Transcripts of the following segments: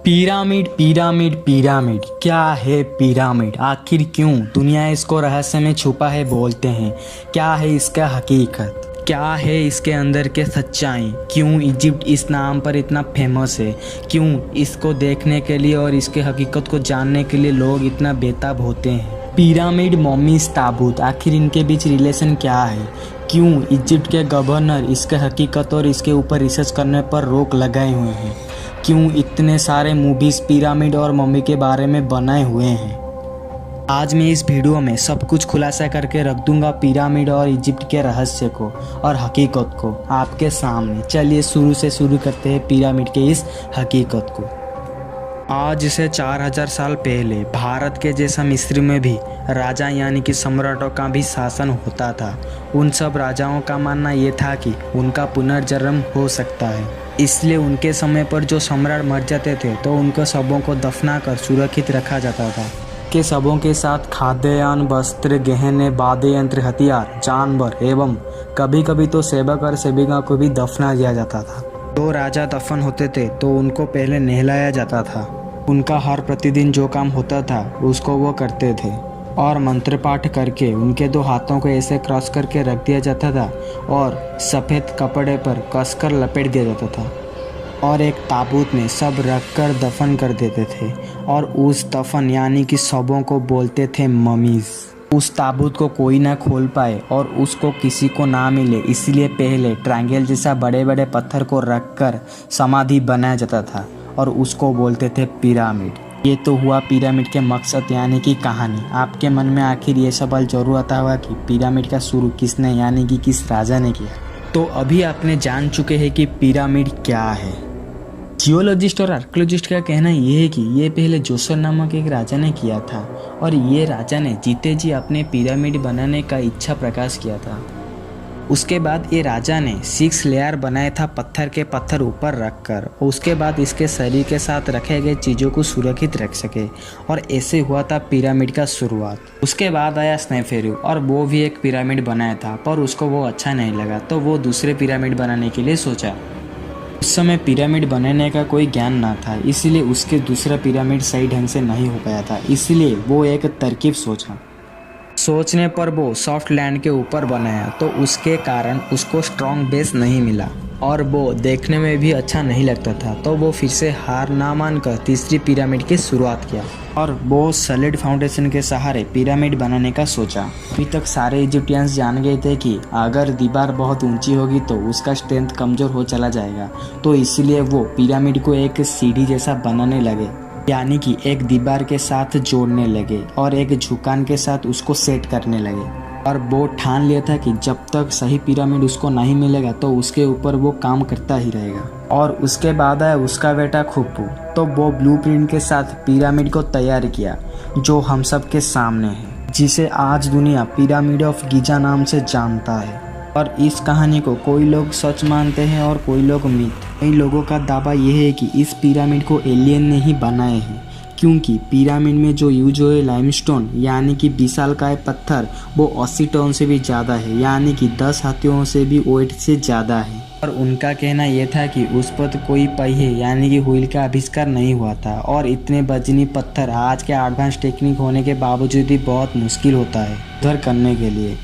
Pyramid pyramid pyramid क्या है pyramid? आखिर क्यों दुनिया इसको रहस्य में छुपा है बोलते हैं? क्या है इसका हकीकत? क्या है इसके अंदर के सच्चाई? क्यों इजिप्ट इस नाम पर इतना फेमस है? क्यों इसको देखने के लिए और इसके हकीकत को जानने के लिए लोग इतना बेताब होते हैं? पिरामिड, मम्मीज, ताबूत, आखिर इनके बीच रिलेशन क्या है? क्यों इजिप्ट के गवर्नर इसके हकीकत और इसके ऊपर रिसर्च करने पर रोक लगाए हुए हैं? क्यों इतने सारे मूवीज़ पिरामिड और मम्मी के बारे में बनाए हुए हैं? आज मैं इस वीडियो में सब कुछ खुलासा करके रख दूंगा पिरामिड और इजिप्ट के रहस्य को और हकीकत को आपके सामने। चलिए शुरू से शुरू करते हैं पिरामिड के इस हकीकत को। आज से 4000 साल पहले भारत के जैसा मिस्र में भी राजा यानी कि सम्राटों का भी शासन होता था। उन सब राजाओं का मानना ये था कि उनका पुनर्जन्म हो सकता है, इसलिए उनके समय पर जो सम्राट मर जाते थे तो उनको शवों को दफना कर सुरक्षित रखा जाता था। के शवों के साथ खाद्यान्न, वस्त्र, गहने, वाद्य यंत्र, हथियार, जानवर एवं कभी कभी तो सेवक और सेविका को भी दफना दिया जाता था। जो राजा दफन होते थे तो उनको पहले नहलाया जाता था। उनका हर प्रतिदिन जो काम होता था उसको वो करते थे और मंत्र पाठ करके उनके दो हाथों को ऐसे क्रॉस करके रख दिया जाता था और सफ़ेद कपड़े पर कसकर लपेट दिया जाता था और एक ताबूत में सब रख कर दफन कर देते थे और उस दफन यानी कि शवों को बोलते थे ममीज़। उस ताबूत को कोई ना खोल पाए और उसको किसी को ना मिले, इसलिए पहले ट्रायंगल जैसा बड़े बड़े पत्थर को रख कर समाधि बनाया जाता था और उसको बोलते थे पिरामिड। ये तो हुआ पिरामिड के मकसद यानी कि कहानी। आपके मन में आखिर ये सवाल जरूर आता होगा कि पिरामिड का शुरू किसने यानी कि किस राजा ने किया। तो अभी आपने जान चुके हैं कि पिरामिड क्या है। जियोलॉजिस्ट और आर्कियोलॉजिस्ट का कहना यह है कि ये पहले जोसर नामक एक राजा ने किया था और ये राजा ने जीते जी अपने पिरामिड बनाने का इच्छा प्रकाश किया था। उसके बाद ये राजा ने 6 लेयर बनाया था पत्थर के पत्थर ऊपर रखकर, और उसके बाद इसके शरीर के साथ रखे गए चीज़ों को सुरक्षित रख सके और ऐसे हुआ था पिरामिड का शुरुआत। उसके बाद आया स्नेफेरू और वो भी एक पिरामिड बनाया था, पर उसको वो अच्छा नहीं लगा तो वो दूसरे पिरामिड बनाने के लिए सोचा। उस समय पिरामिड बनाने का कोई ज्ञान ना था, इसलिए उसके दूसरा पिरामिड सही ढंग से नहीं हो पाया था, इसलिए वो एक तरकीब सोचने पर वो सॉफ्ट लैंड के ऊपर बनाया तो उसके कारण उसको स्ट्रॉन्ग बेस नहीं मिला और वो देखने में भी अच्छा नहीं लगता था, तो वो फिर से हार ना मानकर तीसरी पिरामिड की शुरुआत किया और वो सॉलिड फाउंडेशन के सहारे पिरामिड बनाने का सोचा। अभी तक सारे इजिप्टियंस जान गए थे कि अगर दीवार बहुत ऊंची होगी तो उसका स्ट्रेंथ कमज़ोर हो चला जाएगा, तो इसलिए वो पिरामिड को एक सीढ़ी जैसा बनाने लगे, यानी कि एक दीवार के साथ जोड़ने लगे और एक झुकान के साथ उसको सेट करने लगे। और वो ठान लिया था कि जब तक सही पिरामिड उसको नहीं मिलेगा तो उसके ऊपर वो काम करता ही रहेगा। और उसके बाद आया उसका बेटा खुफू, तो वो ब्लूप्रिंट के साथ पिरामिड को तैयार किया जो हम सब के सामने है, जिसे आज दुनिया पिरामिड ऑफ गिजा नाम से जानता है। और इस कहानी को कोई लोग सच मानते हैं और कोई लोग मिथ। कई लोगों का दावा यह है कि इस पिरामिड को एलियन ने ही बनाए हैं, क्योंकि पिरामिड में जो यूज हुए लाइमस्टोन यानी कि विशालकाय पत्थर वो 80 टन से भी ज़्यादा है, यानी कि 10 हाथियों से भी वेट से ज़्यादा है। और उनका कहना यह था कि उस पर कोई पहिए यानी कि व्हील का आविष्कार नहीं हुआ था और इतने वजनी पत्थर आज के एडवांस टेक्निक होने के बावजूद भी बहुत मुश्किल होता है उधर करने के लिए।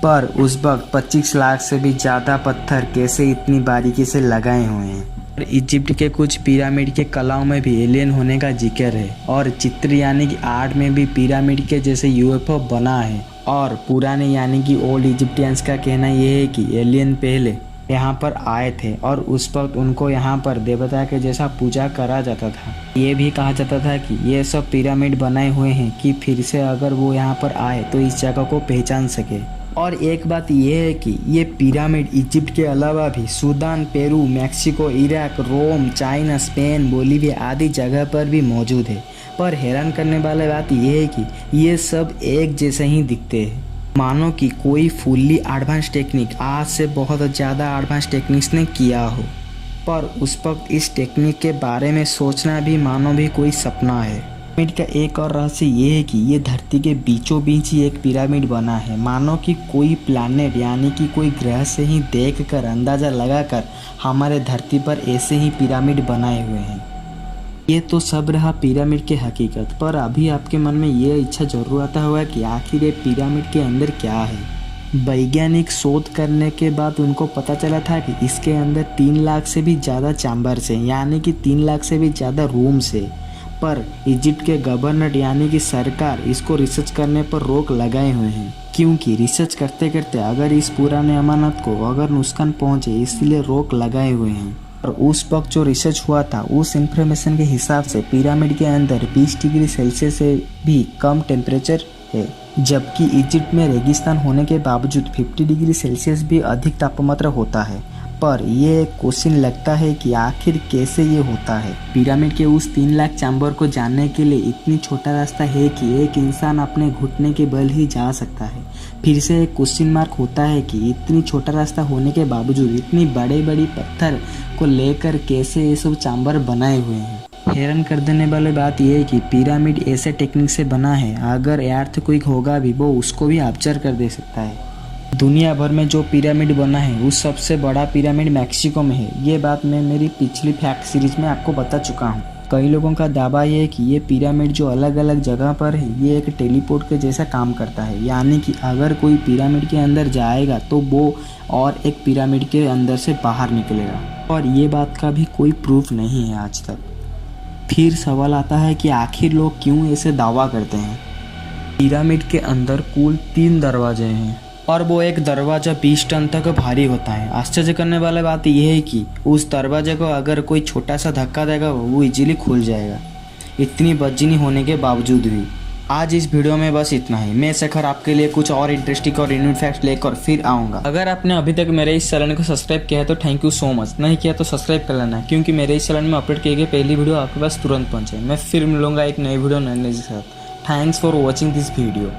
पर उस वक्त 25 लाख से भी ज़्यादा पत्थर कैसे इतनी बारीकी से लगाए हुए हैं। इजिप्ट के कुछ पिरामिड के कलाओं में भी एलियन होने का जिक्र है और चित्र यानी कि आर्ट में भी पिरामिड के जैसे यूएफओ बना है। और पुराने यानी कि ओल्ड इजिप्टियंस का कहना यह है कि एलियन पहले यहाँ पर आए थे और उस वक्त उनको यहाँ पर देवता के जैसा पूजा करा जाता था। ये भी कहा जाता था कि ये सब पिरामिड बनाए हुए हैं कि फिर से अगर वो यहाँ पर आए तो इस जगह को पहचान सके। और एक बात यह है कि ये पिरामिड इजिप्ट के अलावा भी सूडान, पेरू, मैक्सिको, इराक, रोम, चाइना, स्पेन, बोलीविया आदि जगह पर भी मौजूद है। पर हैरान करने वाली बात यह है कि ये सब एक जैसे ही दिखते हैं, मानो कि कोई फुल्ली एडवांस टेक्निक आज से बहुत ज़्यादा एडवांस टेक्निक्स ने किया हो। पर उस वक्त इस टेक्निक के बारे में सोचना भी मानो भी कोई सपना है। पिरामिड का एक और रहस्य ये है कि ये धरती के बीचों बीच ही एक पिरामिड बना है, मानो कि कोई प्लैनेट यानी कि कोई ग्रह से ही देखकर अंदाज़ा लगाकर हमारे धरती पर ऐसे ही पिरामिड बनाए हुए हैं। ये तो सब रहा पिरामिड की हकीकत, पर अभी आपके मन में ये इच्छा जरूर आता होगा कि आखिर ये पिरामिड के अंदर क्या है। वैज्ञानिक शोध करने के बाद उनको पता चला था कि इसके अंदर 3 लाख से भी ज़्यादा चैम्बर्स हैं, यानी कि 3 लाख से भी ज़्यादा रूम्स है। पर इजिप्ट के गवर्नर यानी कि सरकार इसको रिसर्च करने पर रोक लगाए हुए हैं, क्योंकि रिसर्च करते करते अगर इस पुराने अमानत को अगर नुकसान पहुंचे, इसलिए रोक लगाए हुए हैं। और उस वक्त जो रिसर्च हुआ था उस इंफॉर्मेशन के हिसाब से पिरामिड के अंदर 20 डिग्री सेल्सियस से भी कम टेम्परेचर है, जबकि इजिप्ट में रेगिस्तान होने के बावजूद 50 डिग्री सेल्सियस भी अधिक तापमात्रा होता है। पर ये एक क्वेश्चन लगता है कि आखिर कैसे ये होता है। पिरामिड के उस 3 लाख चैम्बर को जानने के लिए इतनी छोटा रास्ता है कि एक इंसान अपने घुटने के बल ही जा सकता है। फिर से एक क्वेश्चन मार्क होता है कि इतनी छोटा रास्ता होने के बावजूद इतनी बड़े बड़ी पत्थर को लेकर कैसे ये सब चैम्बर बनाए हुए हैं। हैरान कर देने वाली बात यह है कि पिरामिड ऐसे टेक्निक से बना है, अगर अर्थक्वेक होगा भी वो उसको भी ऑब्जर्व कर दे सकता है। दुनिया भर में जो पिरामिड बना है उस सबसे बड़ा पिरामिड मैक्सिको में है। ये बात मैं मेरी पिछली फैक्ट सीरीज में आपको बता चुका हूँ। कई लोगों का दावा ये है कि ये पिरामिड जो अलग अलग जगह पर है ये एक टेलीपोर्ट के जैसा काम करता है, यानी कि अगर कोई पिरामिड के अंदर जाएगा तो वो और एक पिरामिड के अंदर से बाहर निकलेगा, और ये बात का भी कोई प्रूफ नहीं है आज तक। फिर सवाल आता है कि आखिर लोग क्यों ऐसे दावा करते हैं। पिरामिड के अंदर कुल 3 दरवाजे हैं और वो एक दरवाज़ा 20 टन तक भारी होता है। आश्चर्य करने वाली बात यह है कि उस दरवाजे को अगर कोई छोटा सा धक्का देगा वो इजीली खुल जाएगा, इतनी वजनी होने के बावजूद भी। आज इस वीडियो में बस इतना ही। मैं शेखर आपके लिए कुछ और इंटरेस्टिंग और यूनिक फैक्ट्स लेकर फिर आऊँगा। अगर आपने अभी तक मेरे इस चैनल को सब्सक्राइब किया है तो थैंक यू सो मच, नहीं किया तो सब्सक्राइब कर लेना, क्योंकि मेरे इस चैनल में अपलोड किए गए पहली वीडियो आपके पास तुरंत पहुँचे। मैं फिर मिलूंगा एक नई वीडियो नए के साथ। Thanks for watching this video.